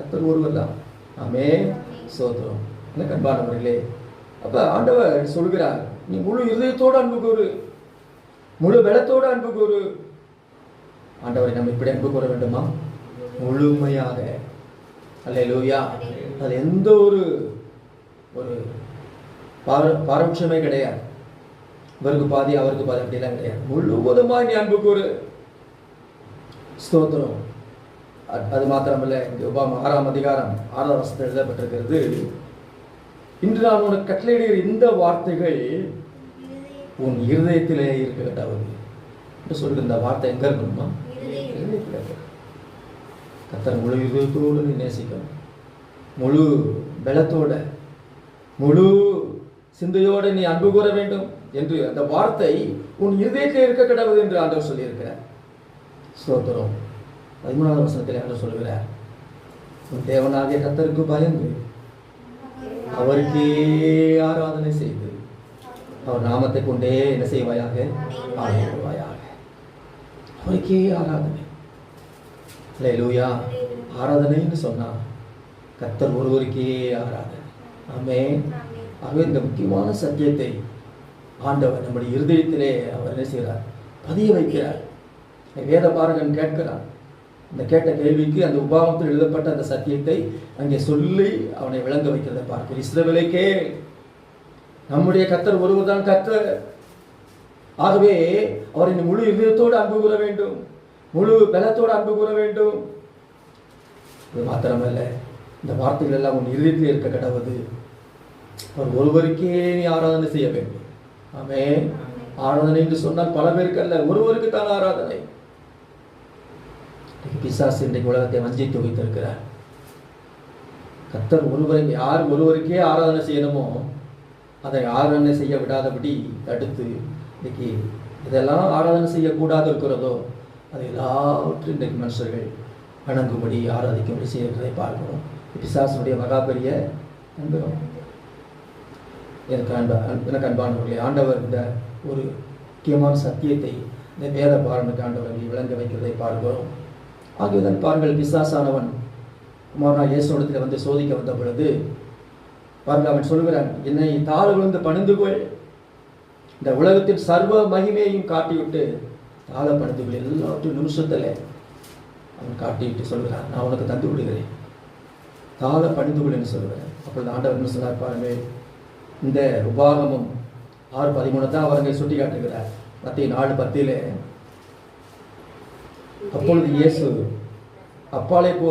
கர்த்தர் ஒருவர் தான். ஆமென், ஸ்தோத்திரம். எனக்கு அன்பானவர்களே, அப்ப ஆண்டவர் சொல்கிறார், நீ முழு இதயத்தோடு அன்பு கூறு, முழு பலத்தோடு அன்பு கூறு. ஆண்டவரை நம்ம இப்படி அன்பு கூற வேண்டுமா? முழுமையாக. அல்லேலூயா. அது எந்த ஒரு பாரபட்சமே கிடையாது. இவருக்கு பாதி அவருக்கு பாதி அப்படிலாம் கிடையாது. முழுவதுமாய் நீ அன்பு கூறு. ஸ்தோத்திரம். அது மாத்திரமல்ல, இந்த உபாகம் 6ஆம் அதிகாரம் 6ஆம் வசனத்தில் எழுதப்பட்டிருக்கிறது, இன்று நான் உனக்கு கட்டளையிடுகிற இந்த வார்த்தைகள் உன் இருதயத்திலே இருக்க கடவுது என்று சொல்லுங்க. இந்த வார்த்தை எங்க இருக்கணுமா? கர்த்தர் முழு இதயத்தோடு நீ நேசிக்கணும், முழு பலத்தோட முழு சிந்தையோடு நீ அன்பு கூற வேண்டும் என்று அந்த வார்த்தை உன் இருதயத்தில் இருக்க கடவுது என்று ஆண்டவர் சொல்லியிருக்கிறார். ஸ்தோத்திரம். 13ஆம் வசனத்தில் ஆண்டவர் சொல்கிறார், உன் தேவனாகிய கர்த்தருக்கு பயந்து அவருக்கே ஆராதனை செய்து அவர் நாமத்தை கொண்டே என்ன செய்வாயாக? ஆராதிப்பாயாக. அவருக்கே ஆராதனை. அல்லேலூயா. ஆராதனைன்னு சொன்னா கர்த்தர் ஒருவருக்கே ஆராதனை. ஆமென். ஆகவே இந்த முக்கியமான சத்தியத்தை ஆண்டவர் நம்முடைய இருதயத்திலே அவர் என்ன செய்கிறார்? பதிய வைக்கிறார். வேத பாரகன் கேட்கிறார். இந்த கேட்ட கேள்விக்கு அந்த உபாகமத்தில் எழுதப்பட்ட அந்த சத்தியத்தை அங்கே சொல்லி அவனை விளங்க வைக்கிறதை பார்க்கிறோம். இஸ்ரவேலுக்கே நம்முடைய கர்த்தர் ஒருவர் தான் கர்த்தர். ஆகவே அவரை முழு இதயத்தோடு அன்பு கூற வேண்டும், முழு பலத்தோடு அன்பு கூற வேண்டும். இது மாத்திரமல்ல, இந்த வார்த்தைகள் எல்லாம் உன் இருதயத்தில் இருக்க கடவுது. அவர் ஒருவருக்கே நீ ஆராதனை செய்ய வேண்டும். ஆமென். ஆராதனை என்று சொன்னால் பல பேருக்கு அல்ல, ஒருவருக்கு தான் ஆராதனை. பிசாசு இன்றைக்கு உலகத்தை வஞ்சித்து வைத்திருக்கிறார். கர்த்தர் யார் ஒருவருக்கே ஆராதனை செய்யணுமோ அதை ஆராதனை செய்ய விடாதபடி தடுத்து இன்னைக்கு இதெல்லாம் ஆராதனை செய்யக்கூடாது இருக்கிறதோ அது எல்லாவற்றும் இன்றைக்கு மனுஷர்கள் வணங்கும்படி ஆராதிக்கும்படி செய்கிறதை பார்க்கிறோம். பிசாசுடைய மகாபெரிய அன்பும். எனக்கு அன்பானவர்களே, ஆண்டவர் இந்த ஒரு முக்கியமான சத்தியத்தை இந்த வேத பாரனுக்கு ஆண்டவர்கள் விளங்க வைக்கிறதை பார்க்கிறோம். ஆகியதன் பாருங்கள், பிசாசானவன் குமாரனாகிய இயேசுவிடத்தில் வந்து சோதிக்க வந்த பொழுது பாருங்கள், அவன் சொல்கிறான், என்னை தாழ் விழுந்து பணிந்து கொள், இந்த உலகத்தின் சர்வ மகிமையையும் காட்டிவிட்டு தாழ பணிந்து கொள். எல்லாவற்றையும் நிமிஷத்தில் அவன் காட்டிவிட்டு சொல்கிறான், நான் உனக்கு தந்து விடுகிறேன், தாழ பணிந்து கொள் என்று சொல்கிறேன். அப்பொழுது ஆண்டவர் என்ன சொன்னார் பாருங்கள், இந்த உபாகமம் 6:13 தான் அவரை சுட்டி காட்டுகிறார். மத்திய 4:10 அப்பொழுது இயேசு அப்பாலே போ